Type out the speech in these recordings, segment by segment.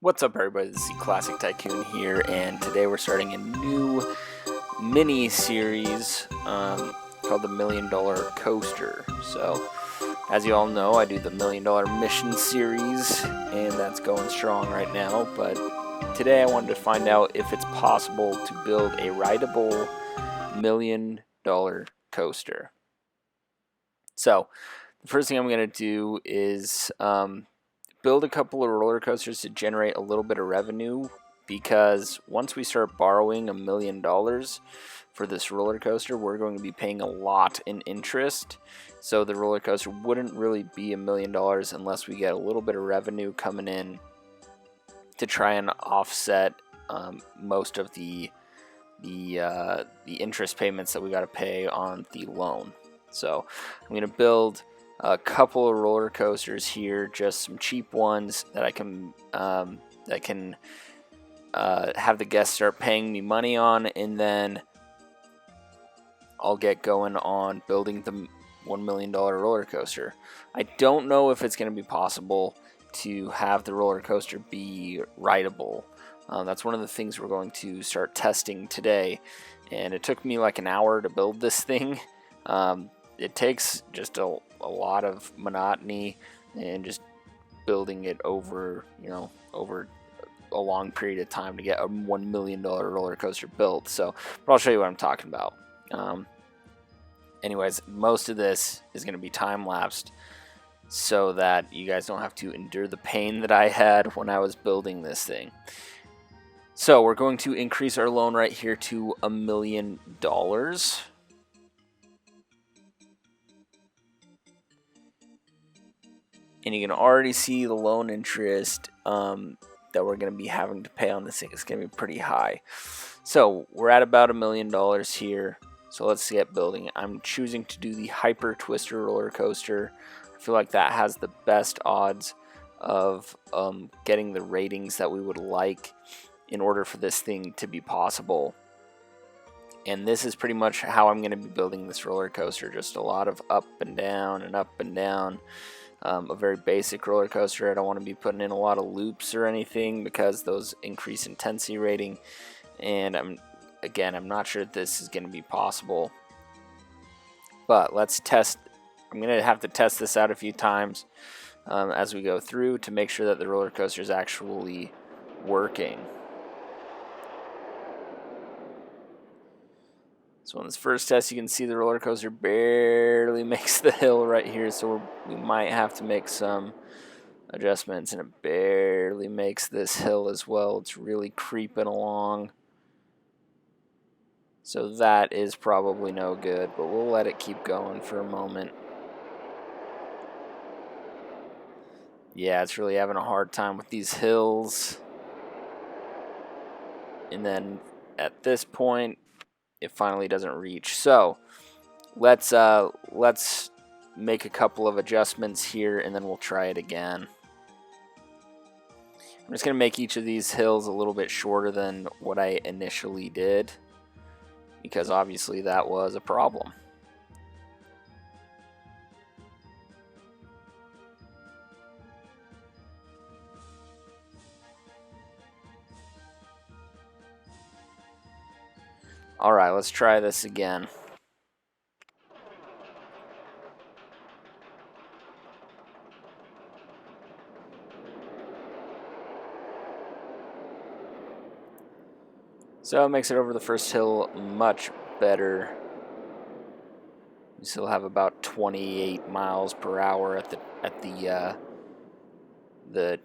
What's up, everybody? This is the Classic Tycoon here, and today we're starting a new mini series called the $1 Million Coaster. So, as you all know, I do the $1 Million Mission series, and that's going strong right now. But today I wanted to find out if it's possible to build a rideable $1 Million coaster. So, the first thing I'm going to do is build a couple of roller coasters to generate a little bit of revenue, because once we start borrowing $1 million for this roller coaster, we're going to be paying a lot in interest. So the roller coaster wouldn't really be $1 million unless we get a little bit of revenue coming in to try and offset most of the interest payments that we got to pay on the loan. So I'm going to build a couple of roller coasters here, just some cheap ones that I can have the guests start paying me money on, and then I'll get going on building the $1 million roller coaster. I don't know if it's going to be possible to have the roller coaster be rideable. That's one of the things we're going to start testing today, and it took me like an hour to build this thing. It takes just a lot of monotony and just building it over a long period of time to get a $1 million roller coaster built. So, but I'll show you what I'm talking about. Anyways, most of this is going to be time lapsed so that you guys don't have to endure the pain that I had when I was building this thing. So we're going to increase our loan right here to $1 million. And you can already see the loan interest that we're going to be having to pay on this thing is going to be pretty high. So we're at about $1 million here. So let's get building. I'm choosing to do the Hyper Twister roller coaster. I feel like that has the best odds of getting the ratings that we would like in order for this thing to be possible. And this is pretty much how I'm going to be building this roller coaster. Just a lot of up and down and up and down. A very basic roller coaster. I don't want to be putting in a lot of loops or anything because those increase intensity rating. And I'm not sure that this is going to be possible. But let's test. I'm going to have to test this out a few times as we go through to make sure that the roller coaster is actually working. So on this first test, you can see the roller coaster barely makes the hill right here, so we might have to make some adjustments, and it barely makes this hill as well. It's really creeping along. So that is probably no good, but we'll let it keep going for a moment. Yeah, it's really having a hard time with these hills. And then at this point, it finally doesn't reach. So let's make a couple of adjustments here, and then we'll try it again. I'm just going to make each of these hills a little bit shorter than what I initially did, because obviously that was a problem. Alright, let's try this again. So it makes it over the first hill much better. We still have about 28 miles per hour at the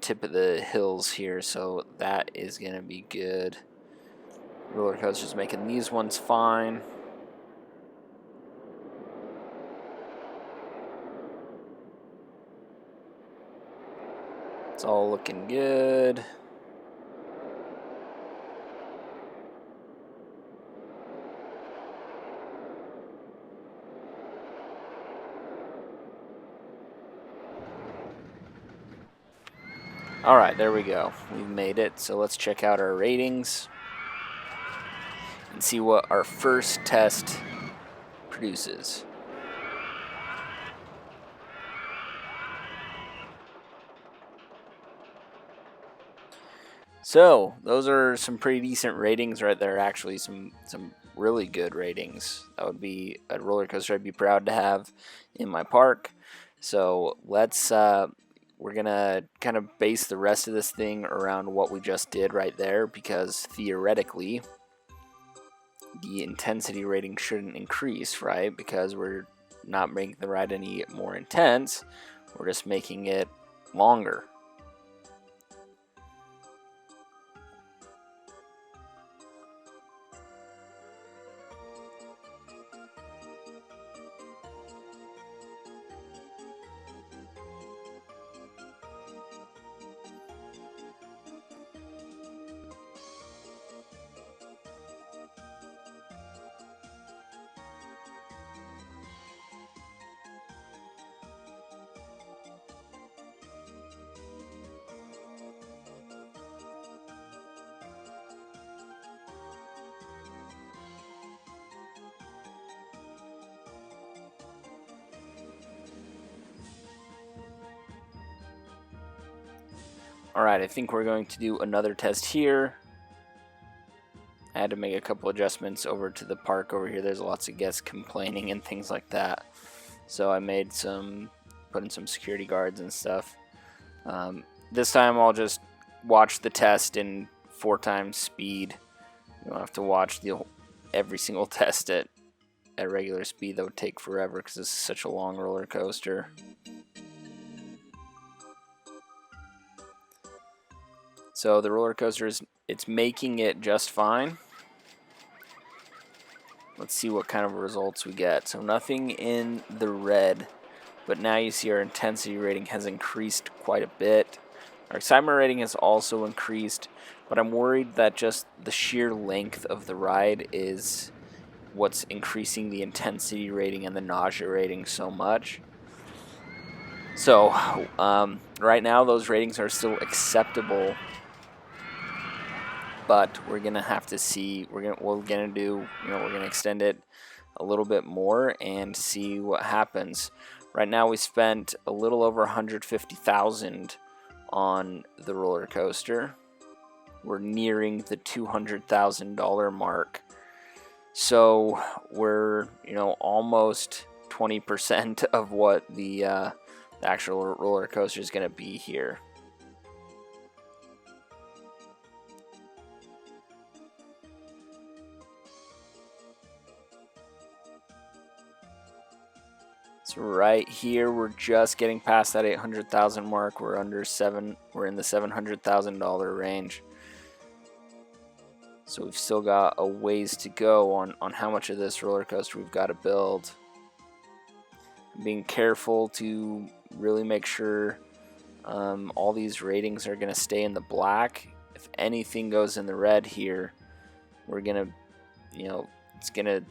tip of the hills here, so that is going to be good. Roller coaster's making these ones fine. It's all looking good. Alright, there we go. We've made it. So let's check out our ratings and see what our first test produces. So those are some pretty decent ratings right there. Actually, some really good ratings. That would be a roller coaster I'd be proud to have in my park. So let's we're gonna kind of base the rest of this thing around what we just did right there, because theoretically the intensity rating shouldn't increase, right? Because we're not making the ride any more intense. We're just making it longer. Alright, I think we're going to do another test here. I had to make a couple adjustments over to the park over here. There's lots of guests complaining and things like that. So I made put in some security guards and stuff. This time I'll just watch the test in 4 times speed. You don't have to watch every single test at regular speed. That would take forever because this is such a long roller coaster. So the roller coaster it's making it just fine. Let's see what kind of results we get. So nothing in the red, but now you see our intensity rating has increased quite a bit. Our excitement rating has also increased, but I'm worried that just the sheer length of the ride is what's increasing the intensity rating and the nausea rating so much. So right now those ratings are still acceptable, but we're gonna have to see. We're gonna extend it a little bit more and see what happens. Right now we spent a little over 150,000 on the roller coaster. We're nearing the $200,000 mark, so we're almost 20% of what the actual roller coaster is gonna be here. So right here, we're just getting past that 800,000 mark. We're in the $700,000 range. So we've still got a ways to go on how much of this roller coaster we've got to build. I'm being careful to really make sure all these ratings are going to stay in the black. If anything goes in the red here, we're going to, it's going to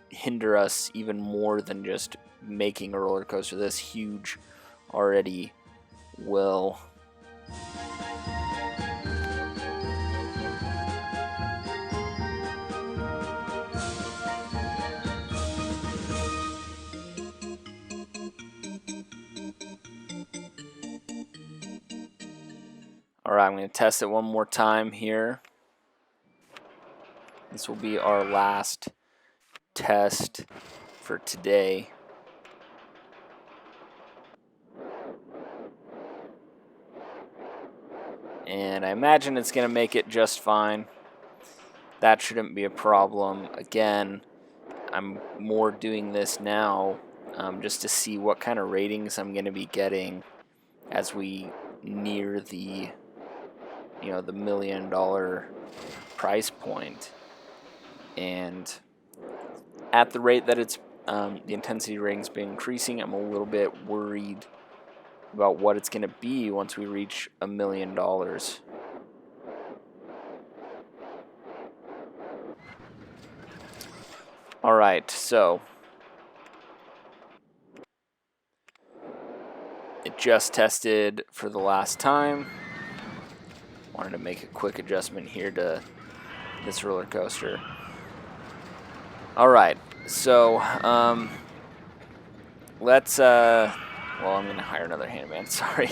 hinder us even more than just making a roller coaster this huge already will. Alright, I'm going to test it one more time here. This will be our last test for today. And I imagine it's going to make it just fine. That shouldn't be a problem. Again, I'm more doing this now just to see what kind of ratings I'm going to be getting as we near the the $1 million price point. And at the rate that it's the intensity rating's been increasing, I'm a little bit worried about what it's going to be once we reach $1 million. All right, so it just tested for the last time. Wanted to make a quick adjustment here to this roller coaster. All right, so let's well, I'm gonna hire another handyman. Sorry.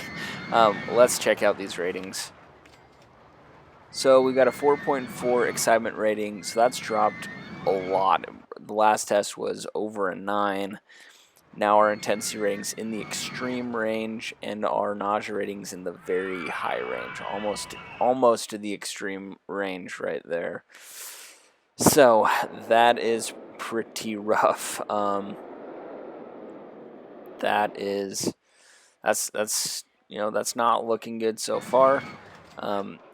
Let's check out these ratings. So we got a 4.4 excitement rating, so that's dropped a lot. The last test was over a 9. Now our intensity ratings in the extreme range, and our nausea ratings in the very high range, almost to the extreme range right there. So that is pretty rough. That's that's not looking good so far.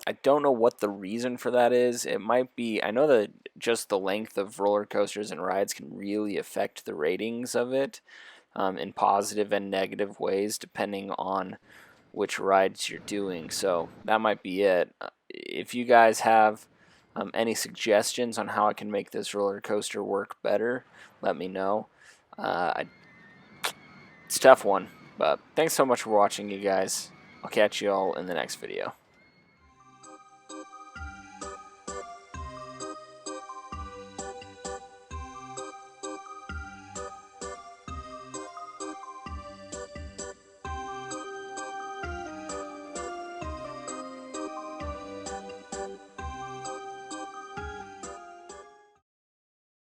I don't know what the reason for that is. It might be, I know that just the length of roller coasters and rides can really affect the ratings of it, in positive and negative ways depending on which rides you're doing. So that might be it. If you guys have any suggestions on how I can make this roller coaster work better, let me know. It's a tough one, but thanks so much for watching, you guys. I'll catch you all in the next video.